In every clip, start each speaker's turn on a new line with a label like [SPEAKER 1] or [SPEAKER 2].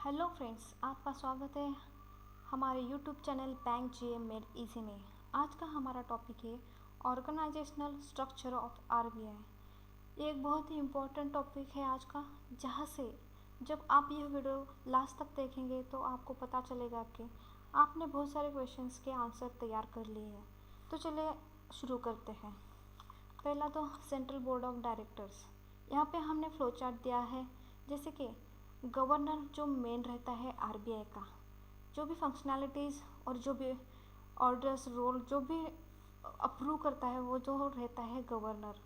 [SPEAKER 1] Hello friends, आपका स्वागत है हमारे यूट्यूब चैनल बैंक जीए मेड इजी में। आज का हमारा टॉपिक है ऑर्गेनाइजेशनल स्ट्रक्चर ऑफ आरबीआई। ये एक बहुत ही इम्पोर्टेंट टॉपिक है आज का, जहाँ से जब आप यह वीडियो लास्ट तक देखेंगे तो आपको पता चलेगा कि आपने बहुत सारे क्वेश्चंस के आंसर तैयार कर लिए हैं। तो चलिए शुरू करते हैं। पहला तो सेंट्रल बोर्ड ऑफ डायरेक्टर्स। यहाँ पे हमने फ्लो चार्ट दिया है, जैसे कि गवर्नर जो मेन रहता है आरबीआई का, जो भी फंक्शनैलिटीज़ और जो भी ऑर्डर्स रोल जो भी अप्रूव करता है वो जो रहता है गवर्नर।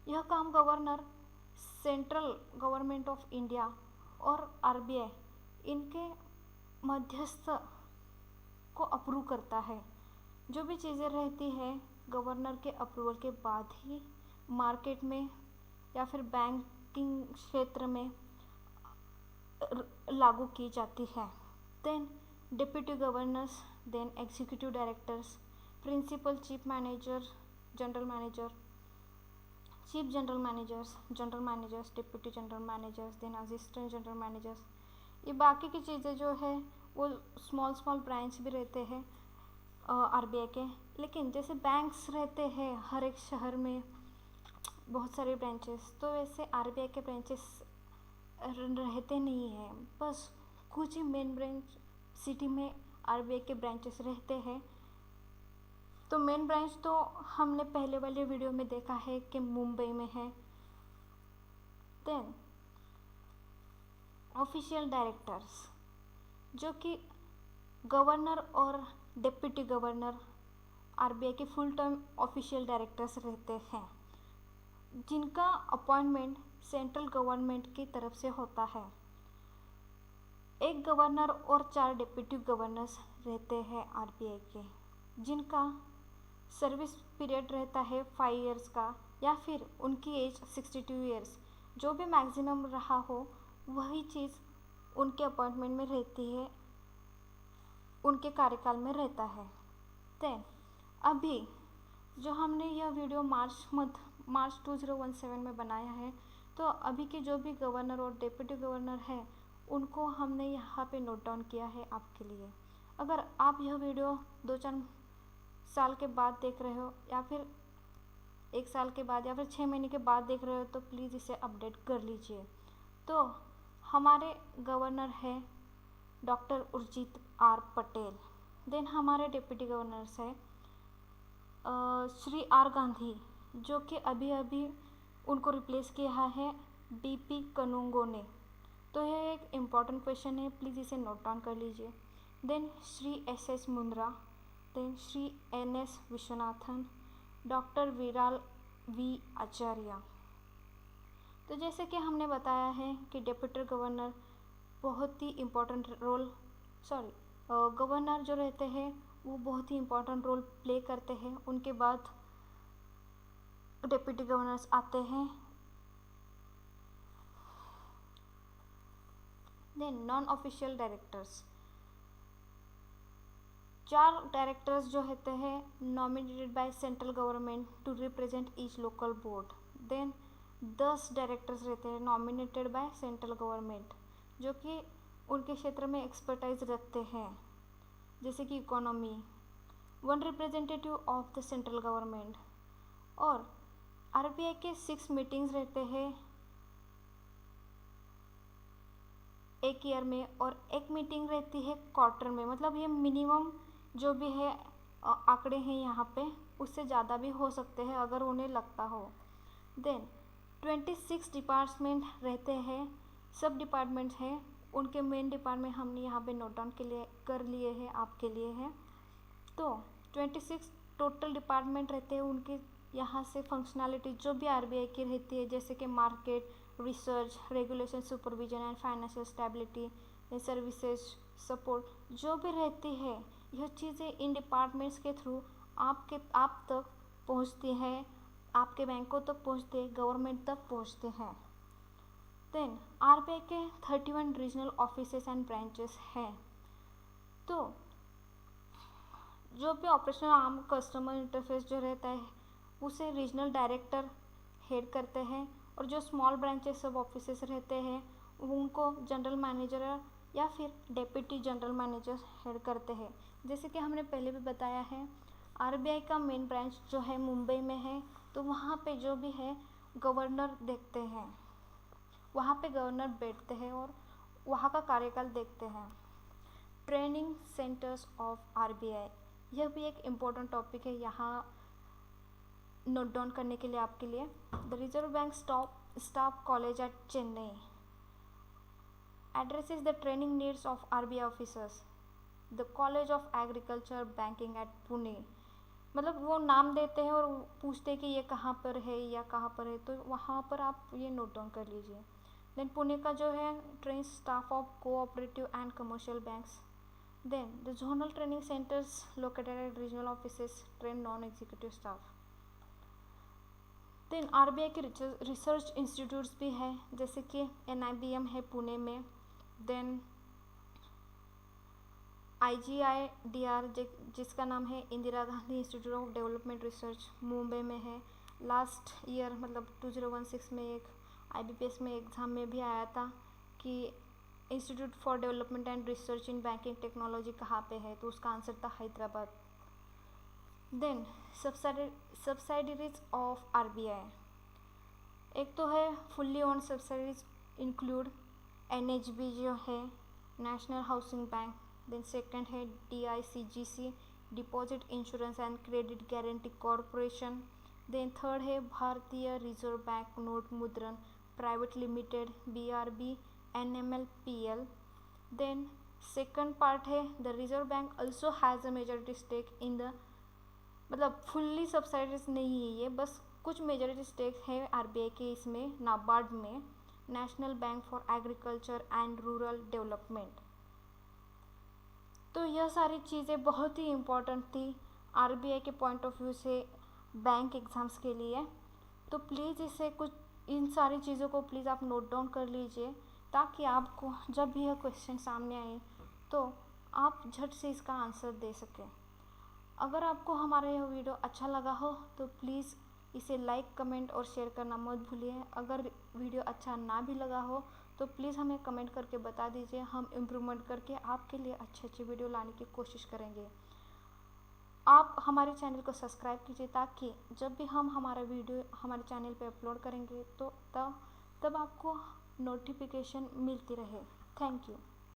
[SPEAKER 1] यह काम governor central government of India और आरबीआई इनके मध्यस्थ को अप्रूव करता है। जो भी चीज़ें रहती है गवर्नर के अप्रूवल के बाद ही मार्केट में या फिर बैंकिंग क्षेत्र में लागू की जाती है। Then deputy governors, then executive directors, principal chief manager, general manager, chief general managers, deputy general managers, then assistant general managers. ये बाकी की चीज़ें जो है वो स्मॉल ब्रांच भी रहते हैं आरबीआई के। लेकिन जैसे बैंक्स रहते हैं हर एक शहर में बहुत सारे ब्रांचेस, तो वैसे आरबीआई के ब्रांचेस रहते नहीं हैं। बस कुछ ही मेन ब्रांच सिटी में आरबीआई के ब्रांचेस रहते हैं। तो मेन ब्रांच तो हमने पहले वाले वीडियो में देखा है कि मुंबई में है। देन ऑफिशियल डायरेक्टर्स, जो कि गवर्नर और डिप्टी गवर्नर आरबीआई के फुल टाइम ऑफिशियल डायरेक्टर्स रहते हैं, जिनका अपॉइंटमेंट सेंट्रल गवर्नमेंट की तरफ से होता है। एक गवर्नर और 4 डिप्टी गवर्नर्स रहते हैं आरबीआई के, जिनका सर्विस पीरियड रहता है 5 इयर्स का, या फिर उनकी एज 62 इयर्स। जो भी मैक्सिमम रहा हो वही चीज़ उनके अपॉइंटमेंट में रहती है, उनके कार्यकाल में रहता है। देन अभी जो हमने यह वीडियो मार्च 2017 में बनाया है, तो अभी के जो भी गवर्नर और डिप्टी गवर्नर हैं उनको हमने यहाँ पे नोट डाउन किया है आपके लिए। अगर आप यह वीडियो 2-4 साल के बाद देख रहे हो, या फिर 1 साल के बाद, या फिर 6 महीने के बाद देख रहे हो, तो प्लीज़ इसे अपडेट कर लीजिए। तो हमारे गवर्नर है doctor Urjit R Patel. Then हमारे डिप्टी गवर्नर्स है श्री आर गांधी, जो कि अभी उनको रिप्लेस किया है बीपी कनुंगो ने। तो यह एक इम्पॉर्टेंट क्वेश्चन है, प्लीज़ इसे नोट डाउन कर लीजिए। Then Shri S Mundra, then Shri NS Viswanathan, doctor Viral V Acharya. तो जैसे कि हमने बताया है कि डिप्टी गवर्नर बहुत ही इम्पोर्टेंट रोल गवर्नर जो रहते हैं वो बहुत ही इम्पोर्टेंट रोल प्ले करते हैं। उनके बाद डिप्टी गवर्नर्स आते हैं। Then non official directors, 4 directors जो होते हैं nominated by central government to represent each local board. Then 10 directors रहते हैं नॉमिनेटेड बाय सेंट्रल गवर्नमेंट, जो कि उनके क्षेत्र में एक्सपर्टाइज रखते हैं, जैसे कि economy. 1 representative of the central government. और आरबीआई के 6 मीटिंग्स रहते हैं एक ईयर में, और 1 मीटिंग रहती है क्वार्टर में। मतलब ये मिनिमम जो भी है आंकड़े हैं यहाँ पे, उससे ज़्यादा भी हो सकते हैं अगर उन्हें लगता हो। देन 26 डिपार्टमेंट रहते हैं, सब डिपार्टमेंट्स हैं। उनके मेन डिपार्टमेंट हमने यहाँ पे नोट डाउन के लिए कर लिए हैं, आपके लिए हैं। तो 26 टोटल डिपार्टमेंट रहते हैं उनके। यहाँ से फंक्शनैलिटी जो भी आरबीआई की रहती है, जैसे कि market, research, regulation, supervision and financial stability, services, support, जो भी रहती है यह चीज़ें इन डिपार्टमेंट्स के थ्रू आप तक पहुँचती हैं, आपके बैंकों तक पहुँचते हैं, गवर्नमेंट तक पहुँचते हैं। देन आरबीआई के 31 रीजनल ऑफिसेस एंड ब्रांचेस हैं। तो जो भी ऑपरेशनल आर्म कस्टमर इंटरफेस जो रहता है उसे रीजनल डायरेक्टर हेड करते हैं, और जो स्मॉल ब्रांचेस सब ऑफिसेस रहते हैं उनको जनरल मैनेजर या फिर डेप्यूटी जनरल मैनेजर हेड करते हैं। जैसे कि हमने पहले भी बताया है, आरबीआई का मेन ब्रांच जो है मुंबई में है, तो वहाँ पे जो भी है गवर्नर देखते हैं, वहाँ पे गवर्नर बैठते हैं और वहाँ का कार्यकाल देखते हैं। ट्रेनिंग सेंटर्स ऑफ आरबीआई, यह भी एक इम्पोर्टेंट टॉपिक है यहाँ नोट डाउन करने के लिए आपके लिए। The Reserve bank staff college eight Chennai addresses the training needs of RBI officers. The College of Agriculture Banking at Pune, मतलब वो नाम देते हैं और पूछते हैं कि ये कहाँ पर है या कहाँ पर है, तो वहाँ पर आप ये नोट डाउन कर लीजिए। देन पुणे का जो है train staff of cooperative and commercial banks. Then the zonal training centres located at regional offices train non executive staff. Then RBI के रिसर्च इंस्टीट्यूट्स भी हैं, जैसे कि NIBM है पुणे में। देन IGIDR जिसका नाम है Indira Gandhi institute of development research, Mumbai में है। लास्ट ईयर मतलब 2016 में एक IBPS में एग्ज़ाम में भी आया था कि Institute for Development and Research in Banking Technology कहाँ पे है, तो उसका आंसर था Hyderabad. Then subsidiaries of RBI, एक तो है fully owned subsidiaries include NHB जो है National Housing Bank. Then second है DICGC Deposit Insurance and Credit Guarantee Corporation. Then third है Bharatiya Reserve Bank Note Mudran Private Limited BRB NMLPL। Then second part है the Reserve Bank also has a majority stake in the, मतलब fully subsidise नहीं है ये, बस कुछ majority stake है RBI के इसमें, नाबार्ड में, national bank for agriculture and rural development. तो यह सारी चीज़ें बहुत ही इम्पोर्टेंट थी आरबीआई के पॉइंट ऑफ व्यू से बैंक एग्ज़ाम्स के लिए। तो प्लीज़ इसे कुछ इन सारी चीज़ों को प्लीज़ आप नोट डाउन कर लीजिए, ताकि आपको जब भी यह क्वेश्चन सामने आए तो आप झट से इसका आंसर दे सकें। अगर आपको हमारा यह वीडियो अच्छा लगा हो तो प्लीज़ इसे लाइक कमेंट और शेयर करना मत भूलिए। अगर वीडियो अच्छा ना भी लगा हो तो प्लीज़ हमें कमेंट करके बता दीजिए, हम इम्प्रूवमेंट करके आपके लिए अच्छी वीडियो लाने की कोशिश करेंगे। आप हमारे चैनल को सब्सक्राइब कीजिए, ताकि जब भी हम हमारा वीडियो हमारे चैनल पे अपलोड करेंगे तो तब आपको नोटिफिकेशन मिलती रहे। Thank you.